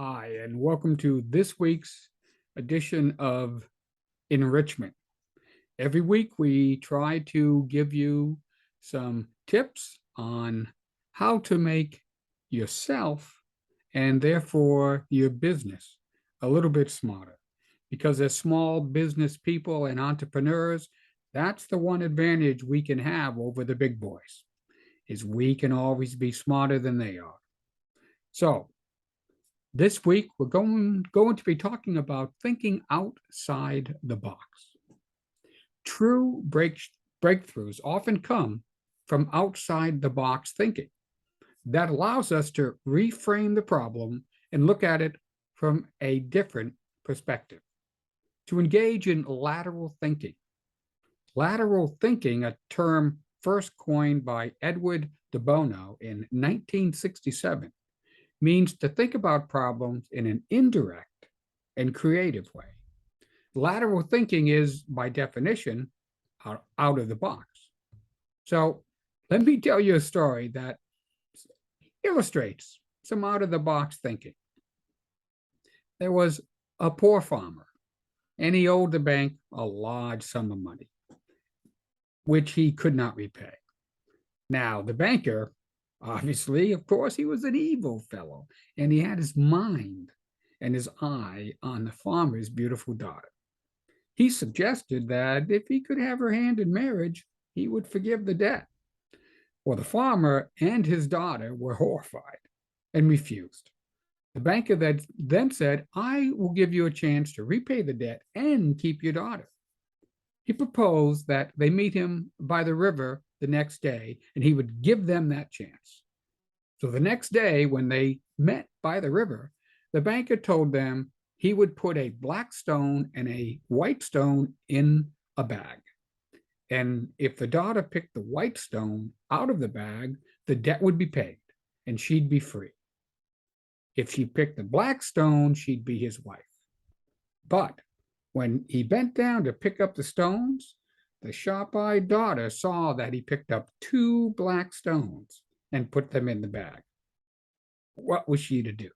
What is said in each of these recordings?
Hi, and welcome to this week's edition of Enrichment. Every week, we try to give you some tips on how to make yourself and therefore your business a little bit smarter. Because as small business people and entrepreneurs, that's the one advantage we can have over the big boys, is we can always be smarter than they are. So, this week, we're going to be talking about thinking outside the box. True breakthroughs often come from outside the box thinking. That allows us to reframe the problem and look at it from a different perspective. To engage in lateral thinking. Lateral thinking, a term first coined by Edward de Bono in 1967, means to think about problems in an indirect and creative way. Lateral thinking is, by definition, out of the box. So let me tell you a story that illustrates some out of the box thinking. There was a poor farmer, and he owed the bank a large sum of money, which he could not repay. Now, the banker, obviously, of course, he was an evil fellow, and he had his mind and his eye on the farmer's beautiful daughter. He suggested that if he could have her hand in marriage, he would forgive the debt. Well, the farmer and his daughter were horrified and refused. The banker then said, I will give you a chance to repay the debt and keep your daughter. He proposed that they meet him by the river the next day, and he would give them that chance. So the next day, when they met by the river, the banker told them he would put a black stone and a white stone in a bag. And if the daughter picked the white stone out of the bag, the debt would be paid and she'd be free. If she picked the black stone, she'd be his wife. But when he bent down to pick up the stones, the sharp-eyed daughter saw that he picked up two black stones and put them in the bag. What was she to do?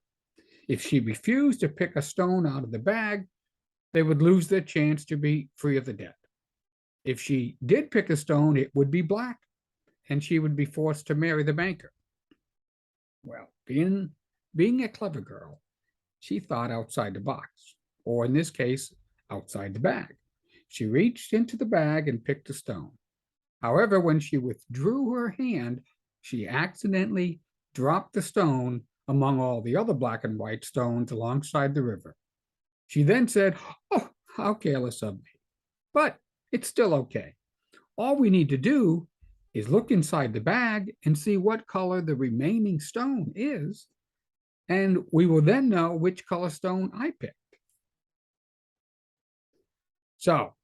If she refused to pick a stone out of the bag, they would lose their chance to be free of the debt. If she did pick a stone, it would be black, and she would be forced to marry the banker. Well, being a clever girl, she thought outside the box, or in this case, outside the bag. She reached into the bag and picked a stone. However, when she withdrew her hand, she accidentally dropped the stone among all the other black and white stones alongside the river. She then said, oh, how careless of me. But it's still okay. All we need to do is look inside the bag and see what color the remaining stone is, and we will then know which color stone I picked. So,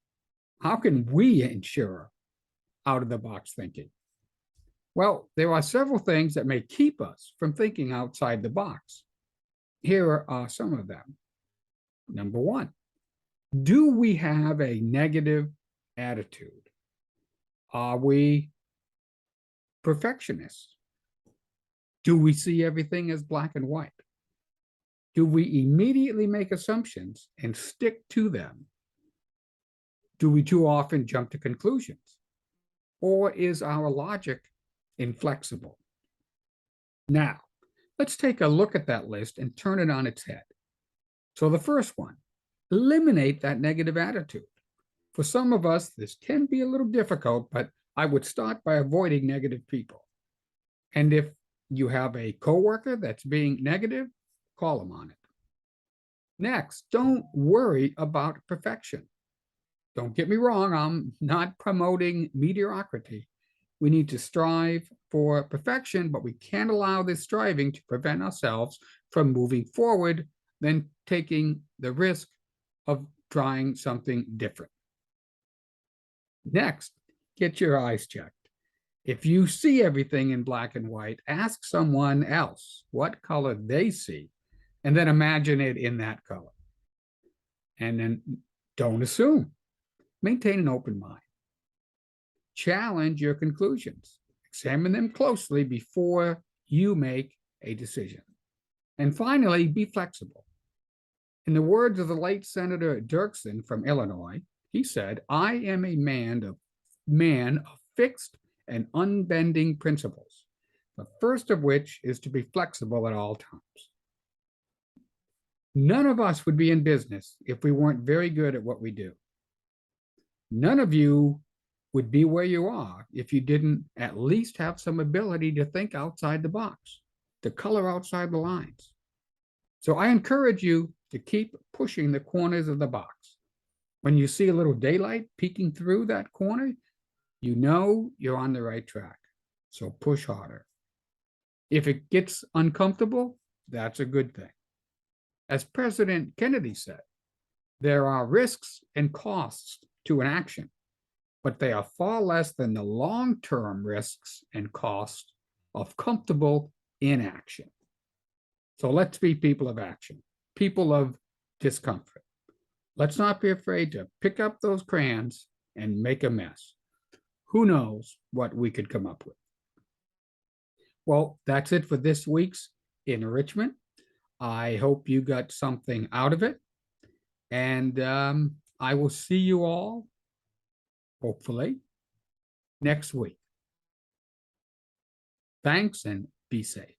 how can we ensure out of the box thinking? Well, there are several things that may keep us from thinking outside the box. Here are some of them. Number one, do we have a negative attitude? Are we perfectionists? Do we see everything as black and white? Do we immediately make assumptions and stick to them? Do we too often jump to conclusions? Or is our logic inflexible? Now, let's take a look at that list and turn it on its head. So the first one, eliminate that negative attitude. For some of us, this can be a little difficult, but I would start by avoiding negative people. And if you have a coworker that's being negative, call them on it. Next, don't worry about perfection. Don't get me wrong, I'm not promoting mediocrity. We need to strive for perfection, but we can't allow this striving to prevent ourselves from moving forward, then taking the risk of trying something different. Next, get your eyes checked. If you see everything in black and white, ask someone else what color they see, and then imagine it in that color. And then don't assume. Maintain an open mind. Challenge your conclusions. Examine them closely before you make a decision. And finally, be flexible. In the words of the late Senator Dirksen from Illinois, he said, "I am a man of fixed and unbending principles, the first of which is to be flexible at all times." None of us would be in business if we weren't very good at what we do. None of you would be where you are if you didn't at least have some ability to think outside the box, to color outside the lines. So I encourage you to keep pushing the corners of the box. When you see a little daylight peeking through that corner, you know you're on the right track. So push harder. If it gets uncomfortable, that's a good thing. As President Kennedy said, there are risks and costs to an action, but they are far less than the long-term risks and costs of comfortable inaction. So let's be people of action, people of discomfort. Let's not be afraid to pick up those crayons and make a mess. Who knows what we could come up with? Well, that's it for this week's Enrichment. I hope you got something out of it. And I will see you all, hopefully, next week. Thanks and be safe.